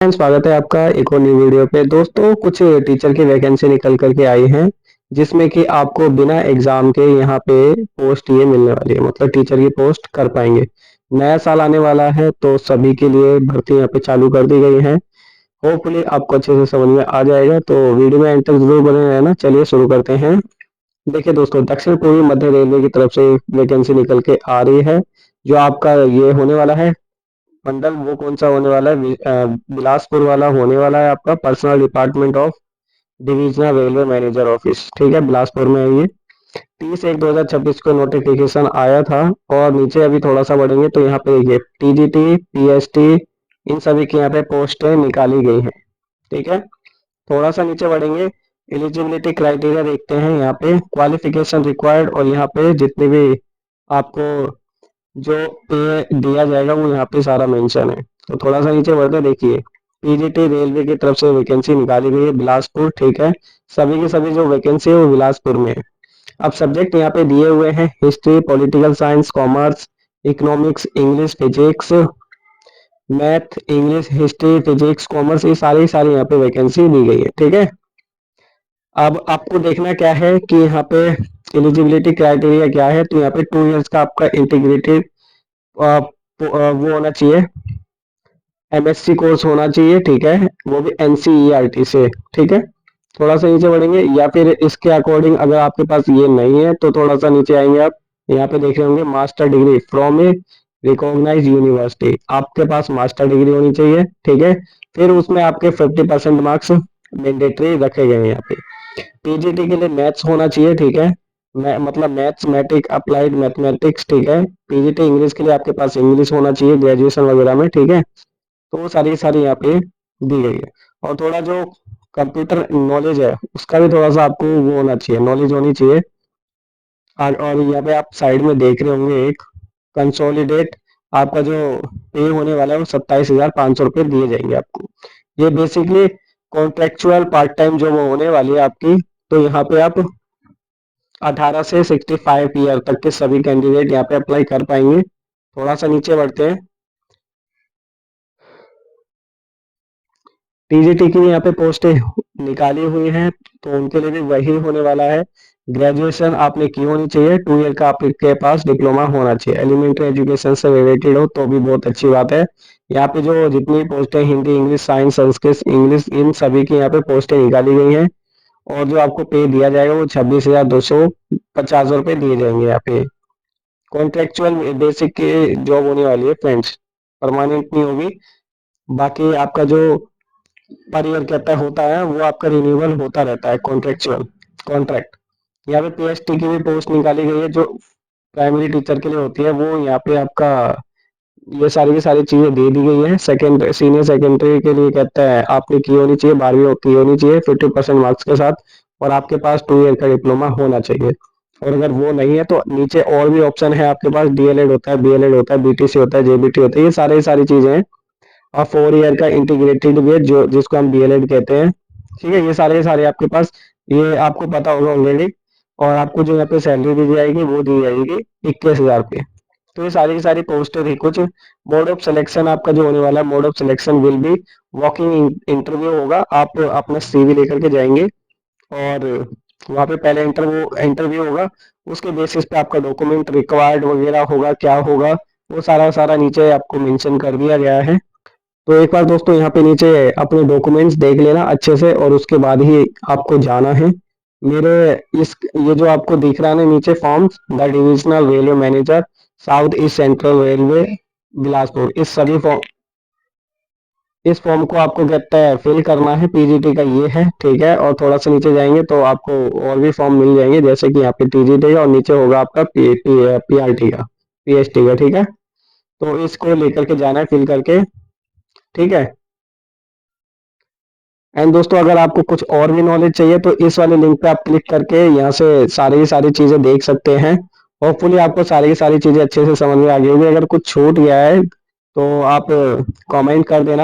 स्वागत है आपका एक और न्यू वीडियो पे। दोस्तों, कुछ टीचर की वैकेंसी निकल करके आई हैं जिसमें कि आपको बिना एग्जाम के यहाँ पे पोस्ट ये मिलने वाली है, मतलब टीचर की पोस्ट कर पाएंगे। नया साल आने वाला है तो सभी के लिए भर्ती यहाँ पे चालू कर दी गई है। होपफुली आपको अच्छे से समझ में आ जाएगा, तो वीडियो में एंड तक जरूर बने रहना। चलिए शुरू करते हैं। देखिए दोस्तों, दक्षिण पूर्वी मध्य रेलवे की तरफ से वैकेंसी निकल के आ रही है। जो आपका ये होने वाला है मंडल, वो कौन सा होने वाला है? बिलासपुर वाला होने वाला है आपका personal department of divisional railway manager office. ठीक है, बिलासपुर में है ये। 30/1/2026 को नोटिफिकेशन आया था। और नीचे अभी थोड़ा सा बढ़ेंगे तो यहाँ पे देखिए टीजीटी, पीएसटी, इन सभी की यहाँ पे पोस्टें निकाली गई हैं। ठीक है, थोड़ा सा नीचे बढ़ेंगे, एलिजिबिलिटी क्राइटेरिया देखते हैं। यहाँ पे क्वालिफिकेशन रिक्वायर्ड और यहाँ पे जितने भी आपको जो पे दिया जाएगा वो यहाँ पे सारा मेंशन है। तो थोड़ा सा नीचे बढ़कर देखिए, पीजीटी रेलवे की तरफ से वैकेंसी निकाली गई है बिलासपुर। ठीक है, सभी की सभी जो वैकेंसी है वो बिलासपुर में है। अब सब्जेक्ट यहाँ पे दिए हुए हैं, history, political science, commerce, economics, English, physics, math, English, history, physics, commerce, ये सारी सारी यहाँ पे वैकेंसी दी गई है। ठीक है, अब आपको देखना क्या है कि यहाँ पे एलिजिबिलिटी क्राइटेरिया क्या है। तो यहाँ पे 2 इयर्स का आपका इंटीग्रेटेड वो होना चाहिए, एमएससी कोर्स होना चाहिए। ठीक है, वो भी एनसीईआरटी से। ठीक है, थोड़ा सा नीचे बढ़ेंगे, या फिर इसके अकॉर्डिंग अगर आपके पास ये नहीं है तो थोड़ा सा नीचे आएंगे आप, यहाँ पे देख रहे होंगे master degree from a recognise university. आपके पास मास्टर डिग्री होनी चाहिए। ठीक है, फिर उसमें आपके 50% मार्क्स मैंडेटरी रखे गए हैं यहाँ पे। पीजीटी के लिए मैथ्स होना चाहिए। ठीक है, मतलब मैथ्स, मैट्रिक, अप्लाइड मैथमेटिक्स। ठीक है, पीजीटी इंग्लिश के लिए आपके पास इंग्लिश होना चाहिए ग्रेजुएशन वगैरह में। ठीक है, तो वो सारी सारी यहाँ पे दी गई है। और थोड़ा जो कंप्यूटर नॉलेज है उसका भी थोड़ा सा आपको वो होना चाहिए, नॉलेज होनी चाहिए। और यहाँ पे आप साइड में देख रहे होंगे एक कंसोलिडेट, आपका जो पे होने वाला है वो 27,500 रुपये दिए जाएंगे आपको। ये basically contractual part time job होने वाली है आपकी। तो यहाँ पे आप 18 से 65 ईयर तक के सभी कैंडिडेट यहाँ पे अप्लाई कर पाएंगे। थोड़ा सा नीचे बढ़ते हैं, टीजीटी की भी यहाँ पे पोस्टें निकाली हुई हैं तो उनके लिए भी वही होने वाला है। ग्रेजुएशन आपने की होनी चाहिए, 2 ईयर का आपके पास डिप्लोमा होना चाहिए। एलिमेंट्री एजुकेशन से रिलेटेड हो तो भी बहुत अच्छी बात है। यहाँ पे जो जितनी पोस्टें Hindi, English, science, Sanskrit, English, इन सभी की यहाँ पे पोस्टें निकाली गई हैं। और जो आपको पे दिया जाएगा वो 26,250 रुपये दिए जाएंगे यहाँ पे। कॉन्ट्रेक्चुअल बेसिक की जॉब होने वाली है फ्रेंड्स, परमानेंट नहीं होगी। बाकी आपका जो पर ईयर कहता होता है वो आपका रिन्यूअल होता रहता है, कॉन्ट्रेक्चुअल कॉन्ट्रैक्ट। यहाँ पे पीएचडी की भी पोस्ट निकाली गई है जो प्राइमरी टीचर के लिए होती है। वो यहाँ पे आपका ये सारी की सारी चीजें दे दी गई है। सेकेंड सीनियर सेकेंडरी के लिए कहता है आपने की होनी चाहिए, 12वीं की होनी चाहिए 50% मार्क्स के साथ, और आपके पास 2 ईयर का डिप्लोमा होना चाहिए। और अगर वो नहीं है तो नीचे और भी ऑप्शन है आपके पास, डीएलएड होता है, बीएलएड होता है, बीटीसी होता है, जेबीटी होता है, ये सारी सारी चीजें हैं। और 4 ईयर का इंटीग्रेटेड भी है जो जिसको हम डीएलएड कहते हैं। ठीक है, ये सारे के सारे आपके पास, ये आपको पता होगा ऑलरेडी। और आपको जो यहाँ पे सैलरी दी जाएगी वो दी जाएगी 21,000 रुपये। तो ये सारी की सारी पोस्टें थी कुछ। मोड ऑफ सिलेक्शन आपका जो होने वाला है, mode of selection will be walking interview होगा। आप अपना सीवी लेकर के जाएंगे और वहाँ पे पहले इंटरव्यू इंटरव्यू होगा। उसके बेसिस पे आपका डॉक्यूमेंट रिक्वायर्ड वगैरह होगा, क्या होगा वो सारा सारा नीचे आपको मेंशन कर दिया गया है। तो एक बार दोस्तों यहाँ पे नीचे अपने डॉक्यूमेंट्स देख लेना अच्छे से और उसके बाद ही आपको जाना है। मेरे इस ये जो आपको दिख रहा है ना नीचे, forms the divisional railway manager south east central railway Bilaspur, इस फॉर्म को आपको कहता है फिल करना है। पीजीटी का ये है। ठीक है, और थोड़ा सा नीचे जाएंगे तो आपको और भी फॉर्म मिल जाएंगे, जैसे कि यहाँ पे टीजीटी का और नीचे होगा आपका पीआरटी का, पीएचटी का। ठीक है, तो इसको लेकर के जाना है फिल करके। ठीक है, एंड दोस्तों अगर आपको कुछ और भी नॉलेज चाहिए तो इस वाले लिंक पे आप क्लिक करके यहाँ से सारी की सारी चीजें देख सकते हैं। होपफुली आपको सारी की सारी चीजें अच्छे से समझ में आ गई होगी। अगर कुछ छूट गया है तो आप कमेंट कर देना।